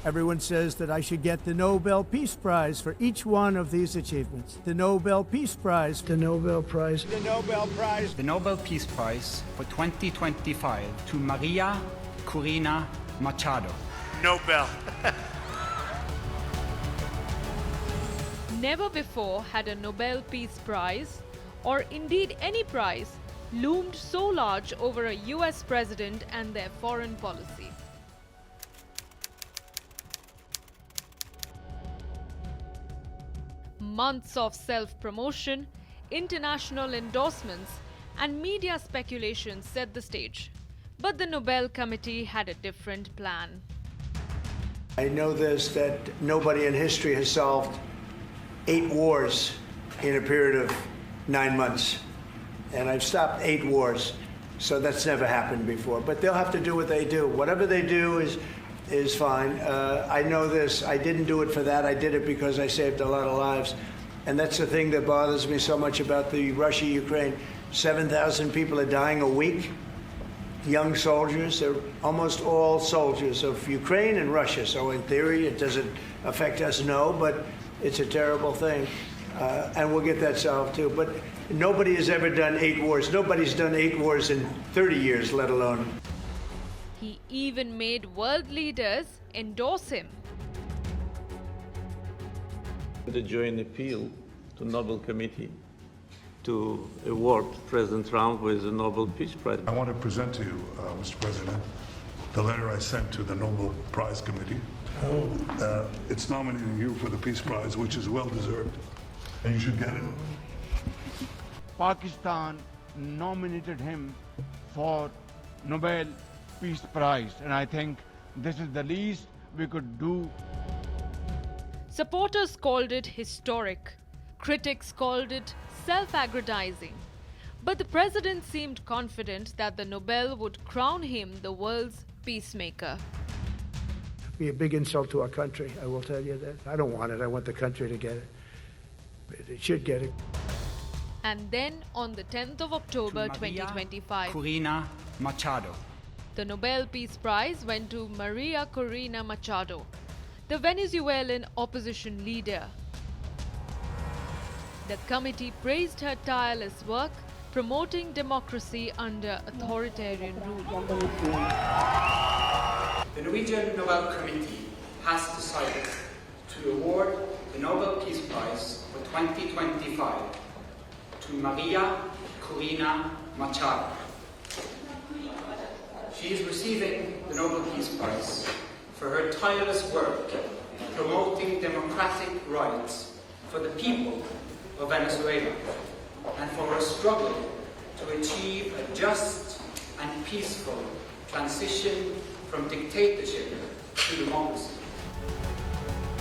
Everyone says that I should get the Nobel Peace Prize for each one of these achievements. The Nobel Peace Prize. The Nobel Prize. The Nobel Prize. The Nobel Peace Prize for 2025 to María Corina Machado. Nobel. Never before had a Nobel Peace Prize, or indeed any prize, loomed so large over a US president and their foreign policy. Months of self-promotion, international endorsements, and media speculation set the stage. But the Nobel Committee had a different plan. I know this, that nobody in history has solved 8 wars in a period of 9 months. And I've stopped 8 wars, so that's never happened before. But they'll have to do what they do. Whatever they do is fine. I know this, I didn't do it for that, I did it because I saved a lot of lives. And that's the thing that bothers me so much about the Russia-Ukraine. 7,000 people are dying a week. Young soldiers, they're almost all soldiers of Ukraine and Russia. So in theory, it doesn't affect us, no, but it's a terrible thing. And we'll get that solved too. But nobody has ever done 8 wars. Nobody's done 8 wars in 30 years, let alone. He even made world leaders endorse him. The joint appeal to Nobel Committee to award President Trump with the Nobel Peace Prize. I want to present to you, Mr. President, the letter I sent to the Nobel Prize Committee. It's nominating you for the Peace Prize, which is well-deserved, and you should get it. Pakistan nominated him for Nobel Peace Prize, and I think this is the least we could do. Supporters called it historic. Critics called it self-aggrandizing. But the president seemed confident that the Nobel would crown him the world's peacemaker. It'd be a big insult to our country, I will tell you that. I don't want it, I want the country to get it. But it should get it. And then on the 10th of October To María 2025, Corina Machado. the Nobel Peace Prize went to María Corina Machado, the Venezuelan opposition leader. The committee praised her tireless work promoting democracy under authoritarian rule. The Norwegian Nobel Committee has decided to award the Nobel Peace Prize for 2025 to María Corina Machado. She is receiving the Nobel Peace Prize for her tireless work promoting democratic rights for the people of Venezuela and for her struggle to achieve a just and peaceful transition from dictatorship to democracy.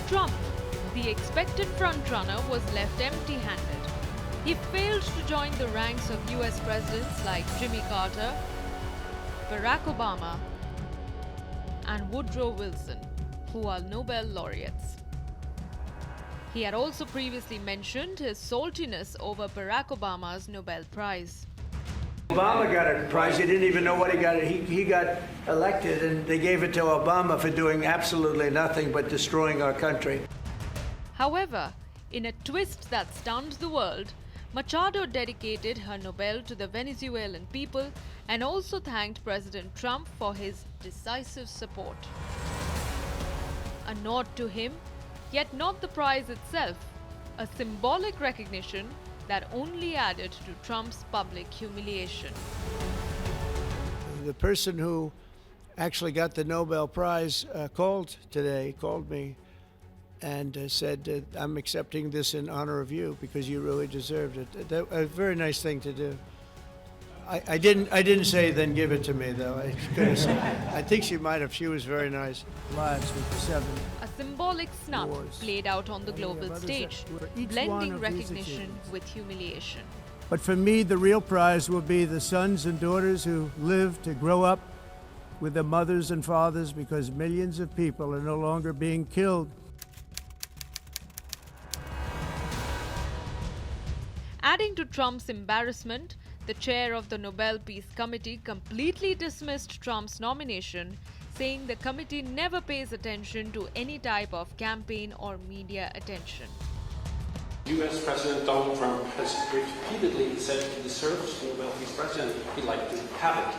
Trump, the expected frontrunner, was left empty-handed. He failed to join the ranks of US presidents like Jimmy Carter, Barack Obama, and Woodrow Wilson, who are Nobel laureates. He had also previously mentioned his saltiness over Barack Obama's Nobel Prize. Obama got a prize, he didn't even know what he got. He got elected and they gave it to Obama for doing absolutely nothing but destroying our country. However, in a twist that stunned the world, Machado dedicated her Nobel to the Venezuelan people and also thanked President Trump for his decisive support. A nod to him, yet not the prize itself, a symbolic recognition that only added to Trump's public humiliation. The person who actually got the Nobel Prize called me and said, I'm accepting this in honor of you because you really deserved it. That, a very nice thing to do. I didn't say then give it to me though. I couldn't say. I think she might have. She was very nice. Lives with the 7. A symbolic snub Wars. played out on the global stage, blending recognition with humiliation. But for me, the real prize will be the sons and daughters who live to grow up with their mothers and fathers, because millions of people are no longer being killed. Adding to Trump's embarrassment, the chair of the Nobel Peace Committee completely dismissed Trump's nomination, saying the committee never pays attention to any type of campaign or media attention. U.S. President Donald Trump has repeatedly said he deserves the Nobel Peace Prize and he'd like to have it.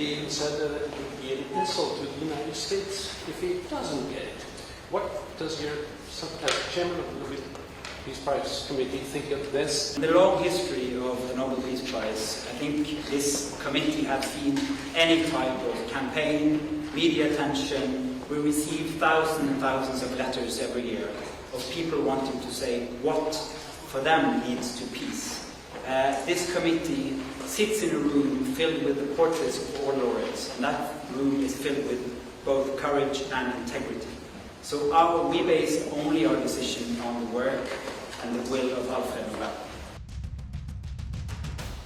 He said that it would be an insult to the United States if he doesn't get it. What does your, as chairman of the Nobel Peace Prize Committee, think of this? In the long history of the Nobel Peace Prize, I think this committee has seen any type of campaign, media attention. We receive thousands and thousands of letters every year of people wanting to say what for them leads to peace. This committee sits in a room filled with the portraits of all laureates, and that room is filled with both courage and integrity. So we base only our decision on the work and the will of Alfred Nobel.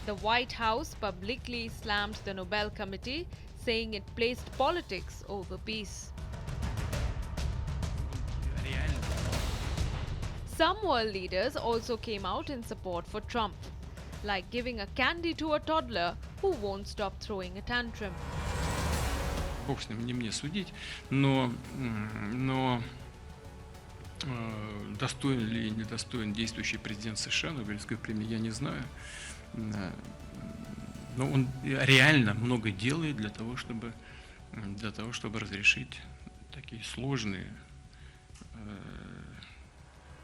The White House publicly slammed the Nobel Committee, saying it placed politics over peace. Some world leaders also came out in support for Trump, like giving a candy to a toddler who won't stop throwing a tantrum. Бог с ним, не мне судить, но достоин ли или недостоин действующий президент США Нобелевской премии, я не знаю. Но он реально много делает для того, чтобы разрешить такие сложные,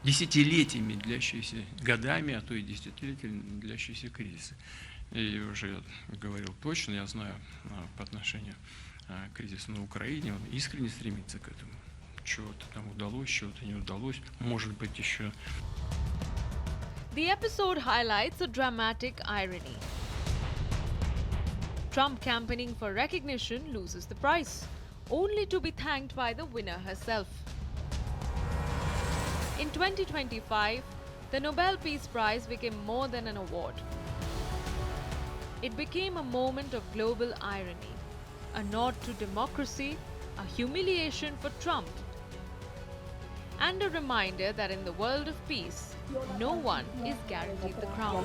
десятилетиями длящиеся, годами, а то и десятилетиями длящиеся кризисы. И уже говорил точно, я знаю по отношению к кризису на Украине, он искренне стремится к этому. Чего-то там удалось, чего-то не удалось, может быть еще. The episode highlights a dramatic irony. Trump campaigning for recognition loses the prize, only to be thanked by the winner herself. In 2025, the Nobel Peace Prize became more than an award. It became a moment of global irony, a nod to democracy, a humiliation for Trump, and a reminder that in the world of peace, no one is guaranteed the crown.